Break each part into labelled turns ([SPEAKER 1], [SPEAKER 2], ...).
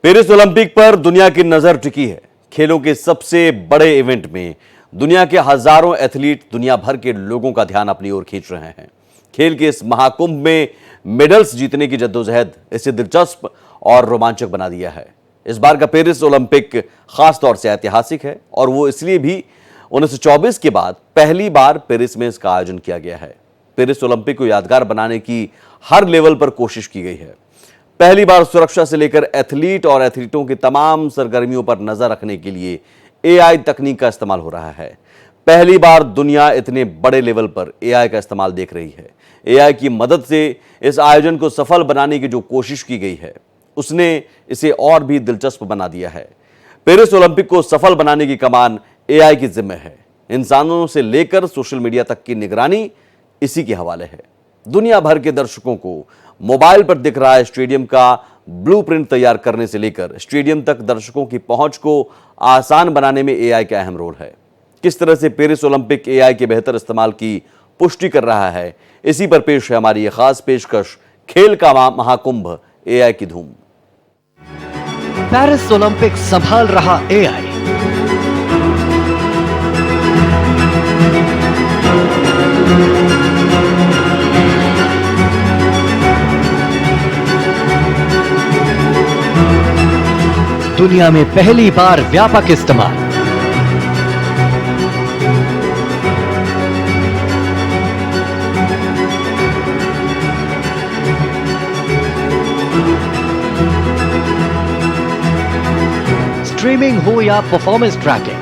[SPEAKER 1] Paris Olympic पर दुनिया की नजर टिकी है। खेलों के सबसे बड़े इवेंट में दुनिया के हजारों एथलीट दुनिया भर के लोगों का ध्यान अपनी ओर खींच रहे हैं। खेल के इस महाकुंभ में मेडल्स जीतने की जद्दोजहद इसे दिलचस्प और रोमांचक बना दिया है। इस बार का पेरिस ओलंपिक खास तौर से ऐतिहासिक है और वो इसलिए भी 1924 के बाद पहली बार पेरिस में इसका आयोजन किया गया है। पेरिस ओलंपिक को यादगार बनाने की हर लेवल पर कोशिश की गई है। पहली बार सुरक्षा से लेकर एथलीट और एथलीटों की तमाम सरगर्मियों पर नजर रखने के लिए एआई तकनीक का इस्तेमाल हो रहा है। पहली बार दुनिया इतने बड़े लेवल पर एआई का इस्तेमाल देख रही है। एआई की मदद से इस आयोजन को सफल बनाने की जो कोशिश की गई है उसने इसे और भी दिलचस्प बना दिया है। पेरिस ओलंपिक को सफल बनाने की कमान एआई की जिम्मे है। इंसानों से लेकर सोशल मीडिया तक की निगरानी इसी के हवाले है। दुनिया भर के दर्शकों को मोबाइल पर दिख रहा स्टेडियम का ब्लूप्रिंट तैयार करने से लेकर स्टेडियम तक दर्शकों की पहुंच को आसान बनाने में एआई का अहम रोल है। किस तरह से पेरिस ओलंपिक एआई के बेहतर इस्तेमाल की पुष्टि कर रहा है, इसी पर पेश है हमारी ये खास पेशकश, खेल का महाकुंभ एआई की धूम।
[SPEAKER 2] पेरिस ओलंपिक संभाल रहा एआई। दुनिया में पहली बार व्यापक इस्तेमाल। स्ट्रीमिंग हो या परफॉर्मेंस ट्रैकिंग,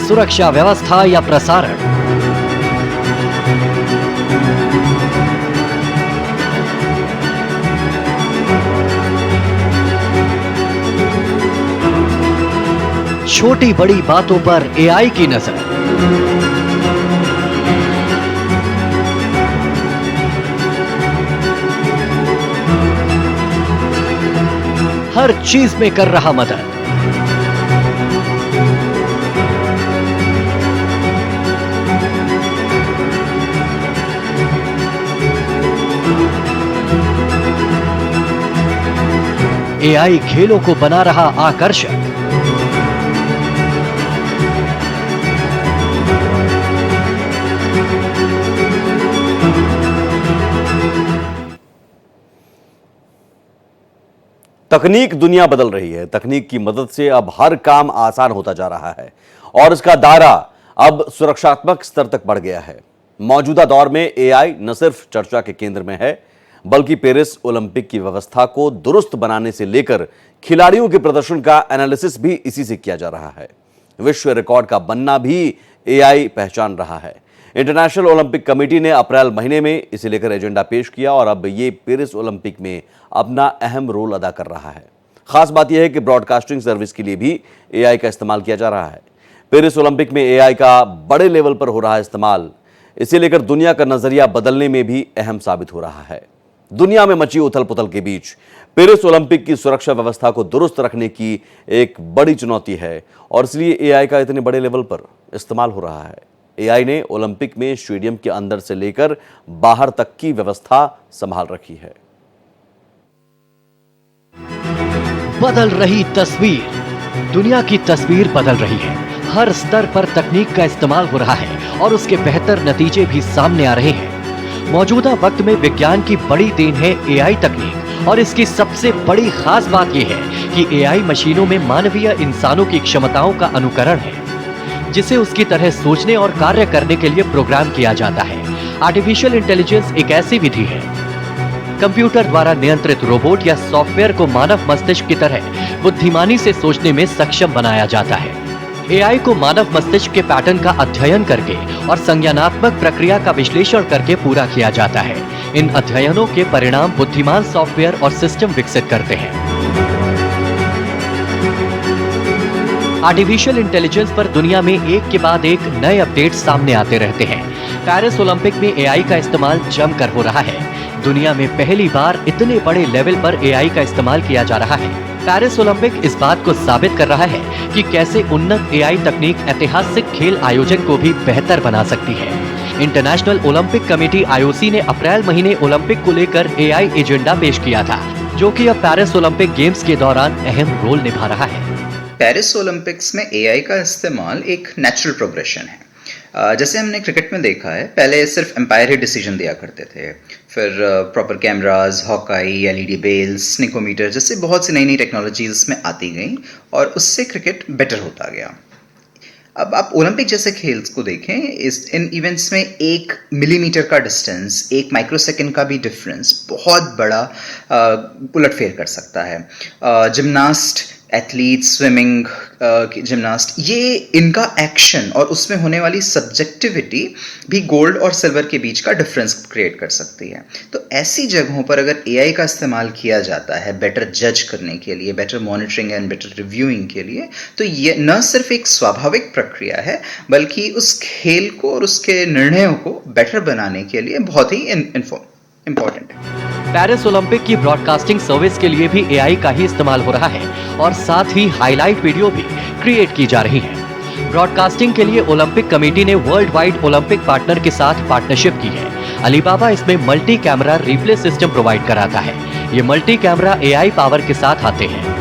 [SPEAKER 2] सुरक्षा व्यवस्था या प्रसारण, छोटी बड़ी बातों पर एआई की नजर। हर चीज में कर रहा मदद। एआई खेलों को बना रहा आकर्षक।
[SPEAKER 1] तकनीक दुनिया बदल रही है। तकनीक की मदद से अब हर काम आसान होता जा रहा है और इसका दायरा अब सुरक्षात्मक स्तर तक बढ़ गया है। मौजूदा दौर में एआई न सिर्फ चर्चा के केंद्र में है, बल्कि पेरिस ओलंपिक की व्यवस्था को दुरुस्त बनाने से लेकर खिलाड़ियों के प्रदर्शन का एनालिसिस भी इसी से किया जा रहा है। विश्व रिकॉर्ड का बनना भी एआई पहचान रहा है। इंटरनेशनल ओलंपिक कमेटी ने अप्रैल महीने में इसे लेकर एजेंडा पेश किया और अब ये पेरिस ओलंपिक में अपना अहम रोल अदा कर रहा है। खास बात यह है कि ब्रॉडकास्टिंग सर्विस के लिए भी एआई का इस्तेमाल किया जा रहा है। पेरिस ओलंपिक में एआई का बड़े लेवल पर हो रहा इस्तेमाल इसे लेकर दुनिया का नजरिया बदलने में भी अहम साबित हो रहा है। दुनिया में मची उथल पुथल के बीच पेरिस ओलंपिक की सुरक्षा व्यवस्था को दुरुस्त रखने की एक बड़ी चुनौती है और इसलिए एआई का इतने बड़े लेवल पर इस्तेमाल हो रहा है। एआई ने ओलंपिक में स्टेडियम के अंदर से लेकर बाहर तक की व्यवस्था संभाल रखी है।
[SPEAKER 2] बदल रही तस्वीर। दुनिया की तस्वीर बदल रही है। हर स्तर पर तकनीक का इस्तेमाल हो रहा है और उसके बेहतर नतीजे भी सामने आ रहे हैं। मौजूदा वक्त में विज्ञान की बड़ी देन है एआई तकनीक और इसकी सबसे बड़ी खास बात यह है कि एआई मशीनों में मानवीय इंसानों की क्षमताओं का अनुकरण है, जिसे उसकी तरह सोचने और कार्य करने के लिए प्रोग्राम किया जाता है। आर्टिफिशियल इंटेलिजेंस एक ऐसी विधि है, कंप्यूटर द्वारा नियंत्रित रोबोट या सॉफ्टवेयर को मानव मस्तिष्क की तरह बुद्धिमानी से सोचने में सक्षम बनाया जाता है। एआई को मानव मस्तिष्क के पैटर्न का अध्ययन करके और संज्ञानात्मक प्रक्रिया का विश्लेषण करके पूरा किया जाता है। इन अध्ययनों के परिणाम बुद्धिमान सॉफ्टवेयर और सिस्टम विकसित करते हैं। आर्टिफिशियल इंटेलिजेंस पर दुनिया में एक के बाद एक नए अपडेट सामने आते रहते हैं। पेरिस ओलंपिक में एआई का इस्तेमाल जमकर हो रहा है। दुनिया में पहली बार इतने बड़े लेवल पर एआई का इस्तेमाल किया जा रहा है। पेरिस ओलंपिक इस बात को साबित कर रहा है कि कैसे उन्नत एआई तकनीक ऐतिहासिक खेल आयोजन को भी बेहतर बना सकती है। इंटरनेशनल ओलंपिक कमेटी आईओसी ने अप्रैल महीने ओलंपिक को लेकर एआई एजेंडा पेश किया था, जो कि अब पेरिस ओलंपिक गेम्स के दौरान अहम रोल निभा रहा है।
[SPEAKER 3] पेरिस ओलंपिक्स में एआई का इस्तेमाल एक नेचुरल प्रोग्रेशन है। जैसे हमने क्रिकेट में देखा है, पहले सिर्फ एम्पायर ही डिसीजन दिया करते थे, फिर proper cameras, hawkeye, LED bails, snickometer जैसे बहुत सी नई नई टेक्नोलॉजीज इसमें आती गई और उससे क्रिकेट बेटर होता गया। अब आप ओलंपिक जैसे खेल को देखें, इन इवेंट्स में 1 मिलीमीटर का डिस्टेंस, 1 माइक्रोसेकंड का भी डिफरेंस बहुत बड़ा उलटफेर कर सकता है। जिम्नास्ट, एथलीट, स्विमिंग जिम्नास्ट, ये इनका एक्शन और उसमें होने वाली सब्जेक्टिविटी भी गोल्ड और सिल्वर के बीच का डिफरेंस क्रिएट कर सकती है। तो ऐसी जगहों पर अगर एआई का इस्तेमाल किया जाता है बेटर जज करने के लिए, better monitoring and better reviewing के लिए, तो ये न सिर्फ एक स्वाभाविक प्रक्रिया है बल्कि उस खेल को और उसके निर्णयों को बेटर बनाने के लिए बहुत ही इम्पोर्टेंट है।
[SPEAKER 2] पेरिस ओलंपिक की ब्रॉडकास्टिंग सर्विस के लिए भी एआई का ही इस्तेमाल हो रहा है और साथ ही हाईलाइट वीडियो भी क्रिएट की जा रही है। ब्रॉडकास्टिंग के लिए ओलंपिक कमेटी ने वर्ल्ड वाइड ओलंपिक पार्टनर के साथ पार्टनरशिप की है। अलीबाबा इसमें multi camera replay system provide कराता है। ये मल्टी कैमरा एआई पावर के साथ आते हैं।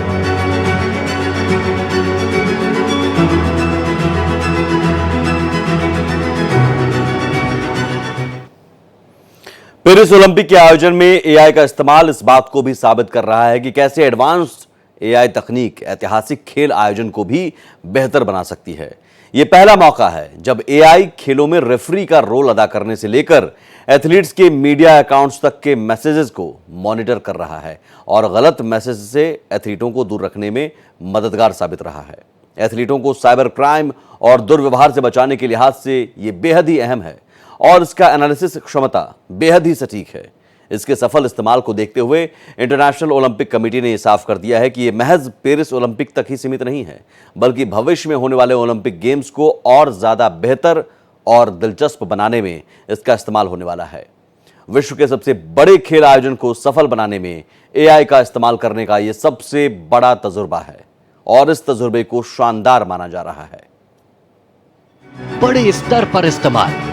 [SPEAKER 1] पेरिस ओलंपिक के आयोजन में एआई का इस्तेमाल इस बात को भी साबित कर रहा है कि कैसे एडवांस्ड एआई तकनीक ऐतिहासिक खेल आयोजन को भी बेहतर बना सकती है। यह पहला मौका है जब एआई खेलों में रेफरी का रोल अदा करने से लेकर एथलीट्स के मीडिया अकाउंट्स तक के मैसेजेस को मॉनिटर कर रहा है और गलत मैसेज से एथलीटों को दूर रखने में मददगार साबित रहा है। एथलीटों को साइबर क्राइम और दुर्व्यवहार से बचाने के लिहाज से यह बेहद ही अहम है और इसका एनालिसिस क्षमता बेहद ही सटीक है। इसके सफल इस्तेमाल को देखते हुए इंटरनेशनल ओलंपिक कमेटी ने यह साफ कर दिया है कि यह महज पेरिस ओलंपिक तक ही सीमित नहीं है, बल्कि भविष्य में होने वाले ओलंपिक गेम्स को और ज्यादा बेहतर और दिलचस्प बनाने में इसका इस्तेमाल होने वाला है। विश्व के सबसे बड़े खेल आयोजन को सफल बनाने में एआई का इस्तेमाल करने का यह सबसे बड़ा तजुर्बा है और इस तजुर्बे को शानदार माना जा रहा है।
[SPEAKER 2] बड़े स्तर पर इस्तेमाल।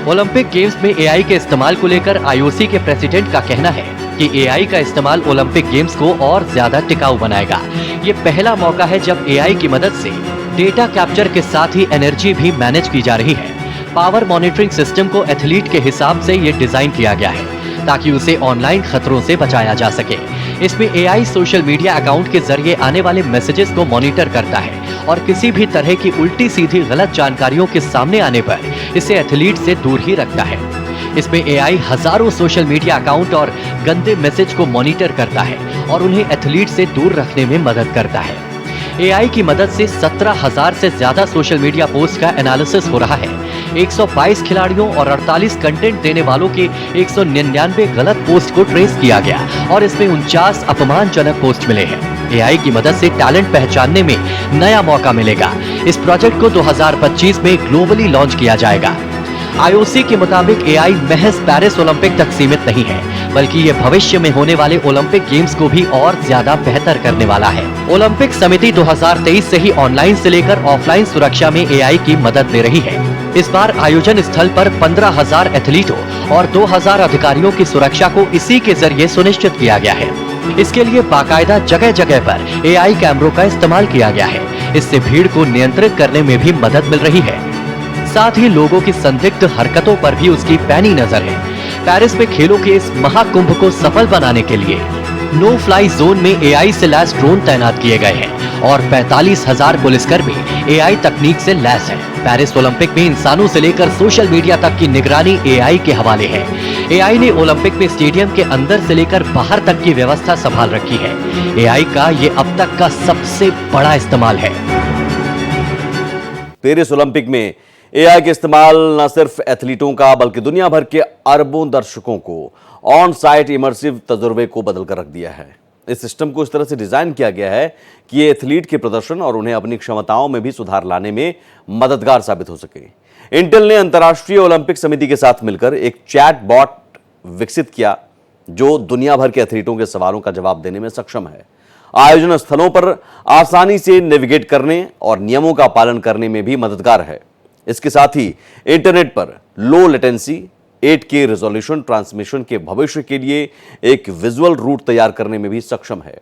[SPEAKER 2] ओलंपिक गेम्स में एआई के इस्तेमाल को लेकर आईओसी के प्रेसिडेंट का कहना है कि एआई का इस्तेमाल ओलंपिक गेम्स को और ज्यादा टिकाऊ बनाएगा। ये पहला मौका है जब एआई की मदद से डेटा कैप्चर के साथ ही एनर्जी भी मैनेज की जा रही है। पावर मॉनिटरिंग सिस्टम को एथलीट के हिसाब से ये डिजाइन किया गया है ताकि उसे ऑनलाइन खतरों से बचाया जा सके। इसमें एआई सोशल मीडिया अकाउंट के जरिए आने वाले मैसेजेस को मॉनिटर करता है और किसी भी तरह की उल्टी सीधी गलत जानकारियों के सामने आने पर इसे एथलीट से दूर ही रखता है। इसमें एआई हजारों सोशल मीडिया अकाउंट और गंदे मैसेज को मॉनिटर करता है और उन्हें एथलीट से दूर रखने में मदद करता है। एआई की मदद से 17,000 से ज्यादा सोशल मीडिया पोस्ट का एनालिसिस हो रहा है। 122 खिलाड़ियों और 48 कंटेंट देने वालों के 199 गलत पोस्ट को ट्रेस किया गया और इसमें 49 अपमानजनक पोस्ट मिले हैं। एआई की मदद से टैलेंट पहचानने में नया मौका मिलेगा। इस प्रोजेक्ट को 2025 में ग्लोबली लॉन्च किया जाएगा। आईओसी के मुताबिक एआई महज पेरिस ओलंपिक तक सीमित नहीं है, बल्कि ये भविष्य में होने वाले ओलंपिक गेम्स को भी और ज्यादा बेहतर करने वाला है। ओलंपिक समिति 2023 से ही ऑनलाइन से लेकर ऑफलाइन सुरक्षा में एआई की मदद ले रही है। इस बार आयोजन स्थल पर 15,000 एथलीटों और 2,000 अधिकारियों की सुरक्षा को इसी के जरिए सुनिश्चित किया गया है। इसके लिए बाकायदा जगह जगह पर एआई कैमरों का इस्तेमाल किया गया है। इससे भीड़ को नियंत्रित करने में भी मदद मिल रही है। साथ ही लोगों की संदिग्ध हरकतों पर भी उसकी पैनी नजर है। पेरिस में खेलों के इस महाकुंभ को सफल बनाने के लिए नो फ्लाई जोन में एआई से लैस ड्रोन तैनात किए गए हैं और 45,000 पुलिसकर्मी एआई तकनीक से लैस हैं। पेरिस ओलंपिक में इंसानों से लेकर सोशल मीडिया तक की निगरानी एआई के हवाले है। एआई ने ओलंपिक में स्टेडियम के अंदर से लेकर बाहर तक की व्यवस्था संभाल रखी है। एआई का ये अब तक का सबसे बड़ा इस्तेमाल है।
[SPEAKER 1] पेरिस ओलंपिक में एआई के इस्तेमाल न सिर्फ एथलीटों का बल्कि दुनिया भर के अरबों दर्शकों को ऑन साइट इमर्सिव तजुर्बे को बदल कर रख दिया है। इस सिस्टम को इस तरह से डिजाइन किया गया है कि ये एथलीट के प्रदर्शन और उन्हें अपनी क्षमताओं में भी सुधार लाने में मददगार साबित हो सके। इंटेल ने अंतर्राष्ट्रीय ओलंपिक समिति के साथ मिलकर एक चैट बॉट विकसित किया जो दुनिया भर के एथलीटों के सवालों का जवाब देने में सक्षम है। आयोजन स्थलों पर आसानी से नेविगेट करने और नियमों का पालन करने में भी मददगार है। इसके साथ ही इंटरनेट पर low latency 8K resolution transmission के भविष्य के लिए एक विजुअल रूट तैयार करने में भी सक्षम है।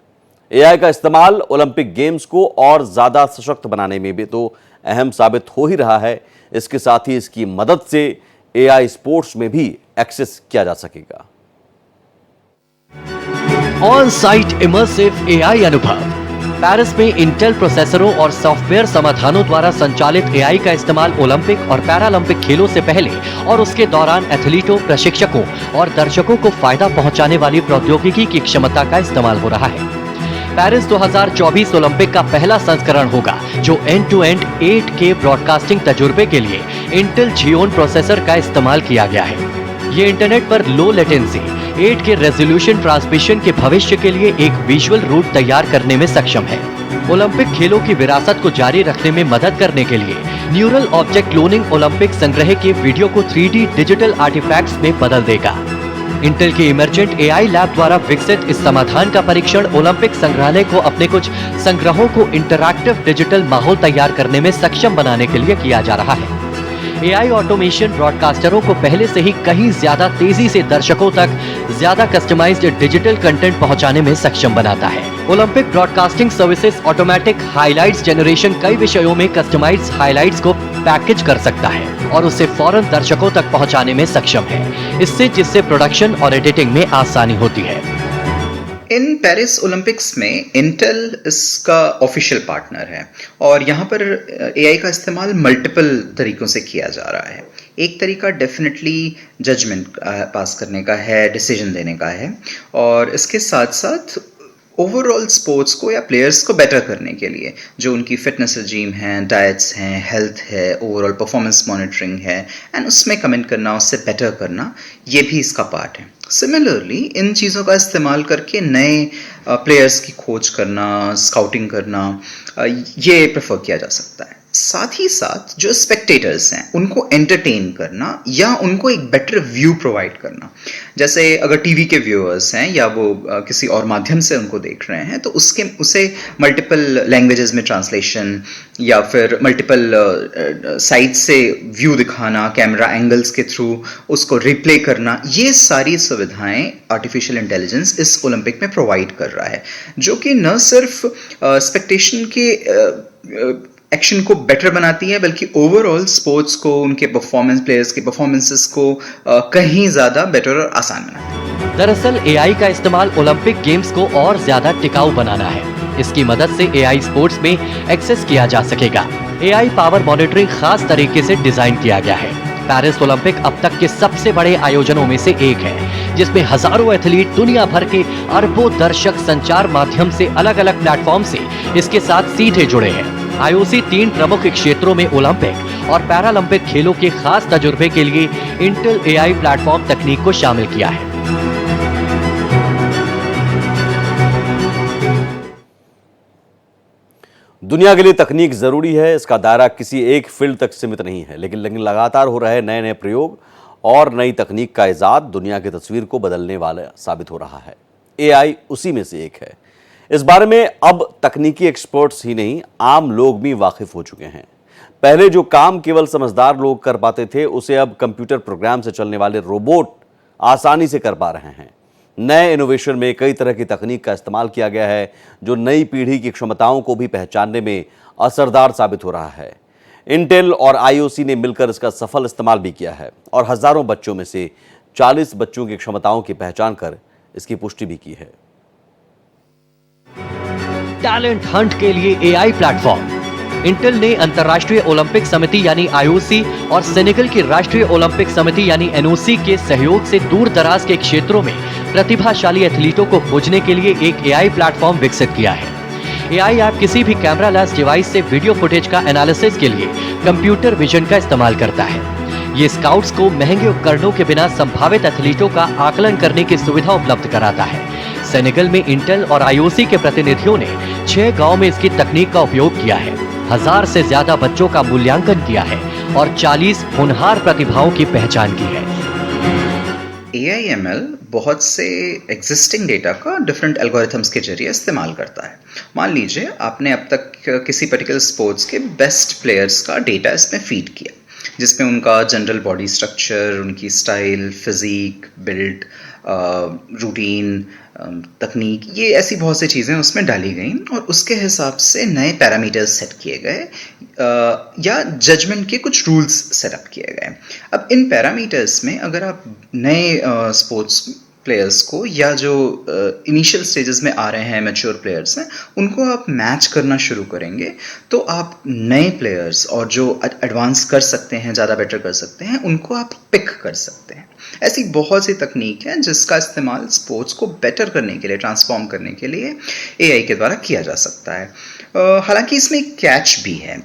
[SPEAKER 1] एआई का इस्तेमाल ओलंपिक गेम्स को और ज्यादा सशक्त बनाने में भी तो अहम साबित हो ही रहा है। इसके साथ ही इसकी मदद से एआई स्पोर्ट्स में भी एक्सेस किया जा सकेगा।
[SPEAKER 2] ऑन साइट इमर्सिव एआई अनुभव। पेरिस में इंटेल प्रोसेसरों और सॉफ्टवेयर समाधानों द्वारा संचालित एआई का इस्तेमाल ओलंपिक और पैरालंपिक खेलों से पहले और उसके दौरान एथलीटों, प्रशिक्षकों और दर्शकों को फायदा पहुंचाने वाली प्रौद्योगिकी की क्षमता का इस्तेमाल हो रहा है। पेरिस 2024 ओलंपिक का पहला संस्करण होगा जो and to and 8K broadcasting तजुर्बे के लिए इंटेल Xeon प्रोसेसर का इस्तेमाल किया गया है। ये इंटरनेट पर low latency 8K resolution transmission के भविष्य के लिए एक विजुअल रूट तैयार करने में सक्षम है। ओलंपिक खेलों की विरासत को जारी रखने में मदद करने के लिए न्यूरल ऑब्जेक्ट क्लोनिंग ओलंपिक संग्रह के वीडियो को 3D डिजिटल आर्टिफैक्ट्स में बदल देगा। इंटेल के इमर्जेंट एआई लैब द्वारा विकसित इस समाधान का परीक्षण ओलंपिक संग्रहालय को अपने कुछ संग्रहों को इंटरैक्टिव डिजिटल माहौल तैयार करने में सक्षम बनाने के लिए किया जा रहा है। एआई ऑटोमेशन ब्रॉडकास्टरों को पहले से ही कहीं ज्यादा तेजी से दर्शकों तक ज्यादा कस्टमाइज्ड डिजिटल कंटेंट पहुंचाने में सक्षम बनाता है। Olympic broadcasting services automatic highlights generation कई विषयों में कस्टमाइज्ड हाइलाइट्स को पैकेज कर सकता है और उसे फौरन दर्शकों तक पहुंचाने में सक्षम है, जिससे प्रोडक्शन और एडिटिंग में आसानी होती है।
[SPEAKER 3] इन पेरिस ओलंपिक्स में इंटेल इसका ऑफिशियल पार्टनर है और यहाँ पर एआई का इस्तेमाल मल्टीपल तरीकों से किया जा रहा है। एक तरीका डेफिनेटली जजमेंट पास करने का है, डिसीजन देने का है, और इसके साथ साथ ओवरऑल स्पोर्ट्स को या प्लेयर्स को बेटर करने के लिए जो उनकी फिटनेस रजीम है, डाइट्स हैं, हेल्थ है, ओवरऑल परफॉर्मेंस मॉनिटरिंग है एंड उसमें कमेंट करना, उससे बेटर करना, ये भी इसका पार्ट है। सिमिलरली इन चीज़ों का इस्तेमाल करके नए प्लेयर्स की खोज करना, स्काउटिंग करना, ये प्रेफर किया जा सकता है। साथ ही साथ जो स्पेक्टेटर्स हैं उनको एंटरटेन करना या उनको एक बेटर व्यू प्रोवाइड करना। जैसे अगर टीवी के व्यूअर्स हैं या वो किसी और माध्यम से उनको देख रहे हैं तो उसे मल्टीपल लैंग्वेजेस में ट्रांसलेशन या फिर मल्टीपल साइड से व्यू दिखाना, कैमरा एंगल्स के थ्रू उसको रिप्ले करना, ये सारी सुविधाएं आर्टिफिशियल इंटेलिजेंस इस ओलंपिक में प्रोवाइड कर रहा है, जो कि न सिर्फ स्पेक्टेशन के एक्शन को बेटर बनाती है बल्कि ओवरऑल स्पोर्ट्स को, उनके प्लेयर्स के परफॉर्मेंसेस को कहीं ज्यादा बेटर और आसान बनाती है।
[SPEAKER 2] दरअसल एआई का इस्तेमाल ओलंपिक गेम्स को और ज्यादा टिकाऊ बनाना है। इसकी मदद से एआई स्पोर्ट्स में एक्सेस किया जा सकेगा। एआई पावर मॉनिटरिंग खास तरीके से डिजाइन किया गया है। पेरिस ओलंपिक अब तक के सबसे बड़े आयोजनों में से एक है, जिसमें हजारों एथलीट, दुनिया भर के अरबों दर्शक संचार माध्यम से अलग अलग प्लेटफॉर्म से इसके साथ सीधे जुड़े हैं। आईओसी 3 प्रमुख क्षेत्रों में ओलंपिक और पैरालंपिक खेलों के खास तजुर्बे के लिए इंटेल एआई प्लेटफॉर्म तकनीक को शामिल किया है।
[SPEAKER 1] दुनिया के लिए तकनीक जरूरी है, इसका दायरा किसी एक फील्ड तक सीमित नहीं है, लेकिन लगातार हो रहे नए नए प्रयोग और नई तकनीक का इजाद दुनिया की तस्वीर को बदलने वाला साबित हो रहा है। एआई उसी में से एक है। इस बारे में अब तकनीकी एक्सपर्ट्स ही नहीं, आम लोग भी वाकिफ हो चुके हैं। पहले जो काम केवल समझदार लोग कर पाते थे, उसे अब कंप्यूटर प्रोग्राम से चलने वाले रोबोट आसानी से कर पा रहे हैं। नए इनोवेशन में कई तरह की तकनीक का इस्तेमाल किया गया है, जो नई पीढ़ी की क्षमताओं को भी पहचानने में असरदार साबित हो रहा है। इंटेल और आईओसी ने मिलकर इसका सफल इस्तेमाल भी किया है और हजारों बच्चों में से 40 बच्चों की क्षमताओं की पहचान कर इसकी पुष्टि भी की है।
[SPEAKER 2] टैलेंट हंट के लिए एआई प्लेटफॉर्म। इंटेल ने अंतर्राष्ट्रीय ओलंपिक समिति यानी आईओसी और सेनेगल की राष्ट्रीय ओलंपिक समिति यानी एनओसी के सहयोग से दूर दराज के क्षेत्रों में प्रतिभाशाली एथलीटों को खोजने के लिए एक एआई प्लेटफॉर्म विकसित किया है। एआई ऐप किसी भी कैमरा लेस डिवाइस से वीडियो फुटेज का एनालिसिस के लिए कंप्यूटर विजन का इस्तेमाल करता है। ये स्काउट्स को महंगे उपकरणों के बिना संभावित एथलीटों का आकलन करने की सुविधा उपलब्ध कराता है। सेनेगल में इंटेल और आईओसी के प्रतिनिधियों ने 6 गांव में इसकी तकनीक का उपयोग किया है, 1000 से ज्यादा बच्चों का मूल्यांकन किया है और 40 होनहार प्रतिभाओं की पहचान की है।
[SPEAKER 3] AI/ML बहुत से एग्जिस्टिंग डेटा का डिफरेंट एल्गोरिथम्स के जरिए इस्तेमाल करता है। मान लीजिए आपने अब तक किसी पर्टिकुलर स्पोर्ट्स के बेस्ट प्लेयर्स का डेटा इसमें फीड किया, जिसमें उनका जनरल बॉडी स्ट्रक्चर, उनकी स्टाइल, फिजिक, बिल्ड, रूटीन, तकनीक, ये ऐसी बहुत सी चीज़ें उसमें डाली गई और उसके हिसाब से नए पैरामीटर्स सेट किए गए या जजमेंट के कुछ रूल्स सेटअप किए गए। अब इन पैरामीटर्स में अगर आप नए स्पोर्ट्स प्लेयर्स को या जो इनिशियल स्टेजेस में आ रहे हैं मैच्योर प्लेयर्स हैं, उनको आप मैच करना शुरू करेंगे, तो आप नए प्लेयर्स और जो एडवांस कर सकते हैं, ज़्यादा बेटर कर सकते हैं, उनको आप पिक कर सकते हैं। ऐसी बहुत सी तकनीक है जिसका इस्तेमाल स्पोर्ट्स को बेटर करने के लिए, ट्रांसफॉर्म करने के लिए AI के द्वारा किया जा सकता है। हालांकि इसमें एक कैच भी है।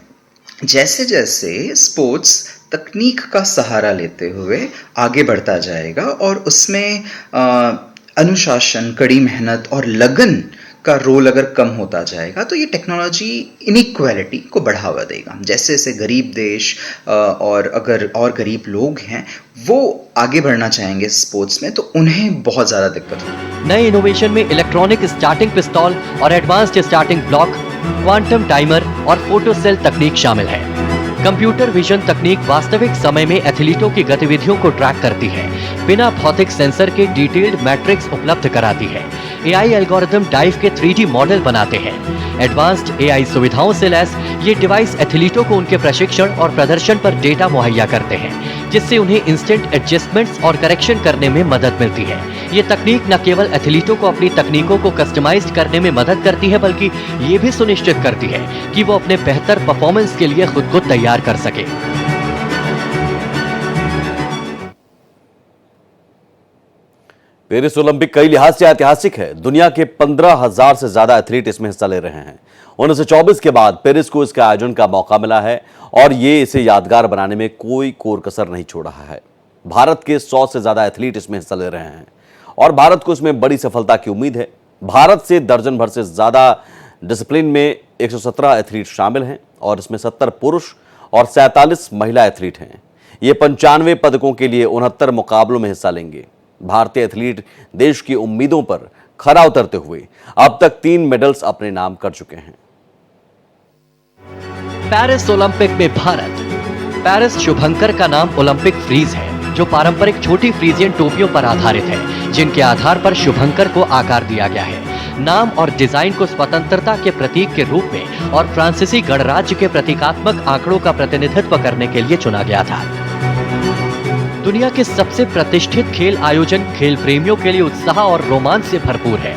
[SPEAKER 3] जैसे जैसे स्पोर्ट्स तकनीक का सहारा लेते हुए आगे बढ़ता जाएगा और उसमें अनुशासन, कड़ी मेहनत और लगन का रोल अगर कम होता जाएगा, तो ये टेक्नोलॉजी इनइक्वालिटी को बढ़ावा देगा। जैसे जैसे गरीब देश और अगर और गरीब लोग हैं वो आगे बढ़ना चाहेंगे स्पोर्ट्स में, तो उन्हें बहुत ज़्यादा दिक्कत होगी।
[SPEAKER 2] नए इनोवेशन में इलेक्ट्रॉनिक स्टार्टिंग पिस्तौल और advanced starting block, quantum timer और फोटो सेल तकनीक शामिल है। कंप्यूटर विजन तकनीक वास्तविक समय में एथलीटों की गतिविधियों को ट्रैक करती है, बिना भौतिक सेंसर के डिटेल्ड मैट्रिक्स उपलब्ध कराती है। AI एल्गोरिथम डाइव के 3D मॉडल बनाते हैं। एडवांस्ड AI सुविधाओं से लैस ये डिवाइस एथलीटों को उनके प्रशिक्षण और प्रदर्शन पर डेटा मुहैया करते हैं, जिससे उन्हें इंस्टेंट एडजस्टमेंट्स और करेक्शन करने में मदद मिलती है। ये तकनीक न केवल एथलीटों को अपनी तकनीकों को कस्टमाइज करने में मदद करती है, बल्कि ये भी सुनिश्चित करती है कि वो अपने बेहतर परफॉर्मेंस के लिए खुद को तैयार कर सके।
[SPEAKER 1] पेरिस ओलंपिक कई लिहाज से ऐतिहासिक है। दुनिया के 15,000 से ज्यादा एथलीट इसमें हिस्सा ले रहे हैं। 1924 के बाद पेरिस को इसके आयोजन का मौका मिला है और ये इसे यादगार बनाने में कोई कोर कसर नहीं छोड़ रहा है। भारत के 100 से ज्यादा एथलीट इसमें हिस्सा ले रहे हैं और भारत को इसमें बड़ी सफलता की उम्मीद है। भारत से दर्जन भर से ज्यादा डिसिप्लिन में 117 एथलीट शामिल हैं और इसमें 70 पुरुष और 47 महिला एथलीट हैं। ये 95 पदकों के लिए 69 मुकाबलों में हिस्सा लेंगे। भारतीय एथलीट देश की उम्मीदों पर खरा उतरते हुए अब तक 3 मेडल्स अपने नाम कर चुके हैं।
[SPEAKER 2] पेरिस ओलंपिक में भारत। पेरिस शुभंकर का नाम ओलंपिक फ्रीज है, जो पारंपरिक छोटी फ्रीजियन टोपियों पर आधारित है, जिनके आधार पर शुभंकर को आकार दिया गया है। नाम और डिजाइन को स्वतंत्रता के प्रतीक के रूप में और फ्रांसीसी गणराज्य के प्रतीकात्मक आंकड़ों का प्रतिनिधित्व करने के लिए चुना गया था। दुनिया के सबसे प्रतिष्ठित खेल आयोजन खेल प्रेमियों के लिए उत्साह और रोमांच से भरपूर है।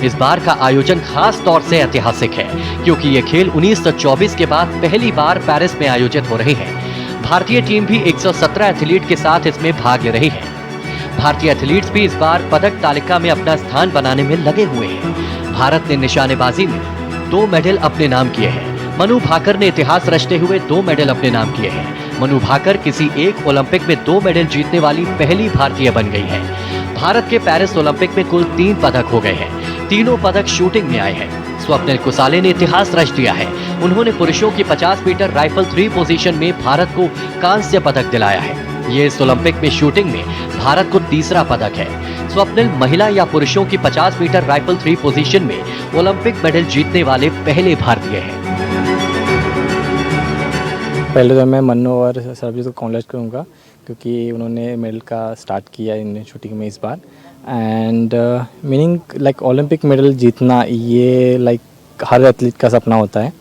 [SPEAKER 2] इस बार का आयोजन खास तौर से ऐतिहासिक है, क्योंकि ये खेल 1924 के बाद पहली बार पेरिस में आयोजित हो रहे हैं। भारतीय टीम भी 117 एथलीट के साथ इसमें भाग ले रही है। भारतीय एथलीट्स भी इस बार पदक तालिका में अपना स्थान बनाने में लगे हुए हैं। भारत ने निशानेबाजी में 2 मेडल अपने नाम किए हैं। मनु भाकर ने इतिहास रचते हुए 2 मेडल अपने नाम किए हैं। मनु भाकर किसी एक ओलंपिक में 2 मेडल जीतने वाली पहली भारतीय बन गई है। भारत के पेरिस ओलंपिक में कुल 3 पदक हो गए हैं। तीनों पदक शूटिंग में आए हैं। स्वप्निल कुसाले ने इतिहास रच दिया है। उन्होंने पुरुषों की 50 मीटर राइफल 3 पोजीशन में भारत को कांस्य पदक दिलाया है। ये इस ओलंपिक में शूटिंग में भारत को तीसरा पदक है। स्वप्निल महिला या पुरुषों की 50 मीटर राइफल 3 पोजीशन में ओलंपिक मेडल जीतने वाले पहले भारतीय हैं।
[SPEAKER 4] पहले तो मैं मन्नू और सरबजीत को कॉन्ग्रेट करूँगा, क्योंकि उन्होंने मेडल का स्टार्ट किया इन शूटिंग में इस बार। And meaning like Olympic medal जीतना ये लाइक हर एथलीट का सपना होता है।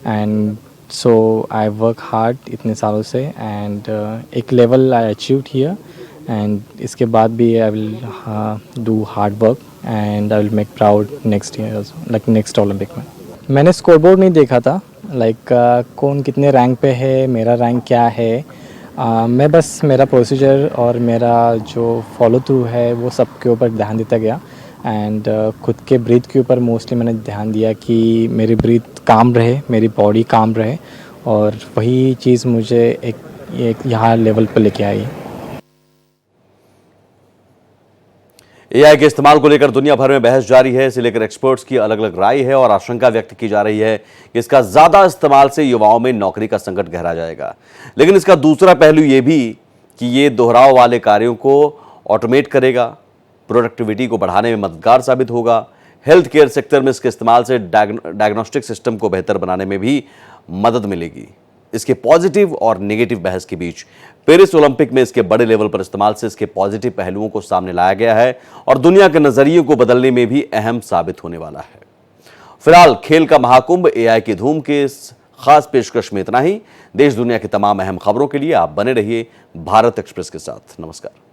[SPEAKER 4] And so I work hard इतने सालों से एंड एक level I achieved here and इसके बाद भी I will do hard work and I will make proud next year like next Olympic में। मैंने स्कोरबोर्ड नहीं देखा था लाइक कौन कितने रैंक पे है, मेरा रैंक क्या है। मैं बस मेरा प्रोसीजर और मेरा जो फॉलो थ्रू है वो सब के ऊपर ध्यान देता गया एंड खुद के ब्रीथ के ऊपर मोस्टली मैंने ध्यान दिया कि मेरी ब्रीथ काम रहे, मेरी बॉडी काम रहे और वही चीज़ मुझे एक यहाँ लेवल पर लेके आई।
[SPEAKER 1] AI के इस्तेमाल को लेकर दुनिया भर में बहस जारी है। इसे लेकर एक्सपर्ट्स की अलग अलग राय है और आशंका व्यक्त की जा रही है कि इसका ज्यादा इस्तेमाल से युवाओं में नौकरी का संकट गहरा जाएगा। लेकिन इसका दूसरा पहलू ये भी कि ये दोहराव वाले कार्यों को ऑटोमेट करेगा, प्रोडक्टिविटी को बढ़ाने में मददगार साबित होगा। हेल्थ केयर सेक्टर में इसके इस्तेमाल से डायग्नोस्टिक सिस्टम को बेहतर बनाने में भी मदद मिलेगी। इसके पॉजिटिव और नेगेटिव बहस के बीच पेरिस ओलंपिक में इसके बड़े लेवल पर इस्तेमाल से इसके पॉजिटिव पहलुओं को सामने लाया गया है और दुनिया के नजरिए को बदलने में भी अहम साबित होने वाला है। फिलहाल खेल का महाकुंभ एआई की धूम के इस खास पेशकश में इतना ही। देश दुनिया की तमाम अहम खबरों के लिए आप बने रहिए भारत एक्सप्रेस के साथ। नमस्कार।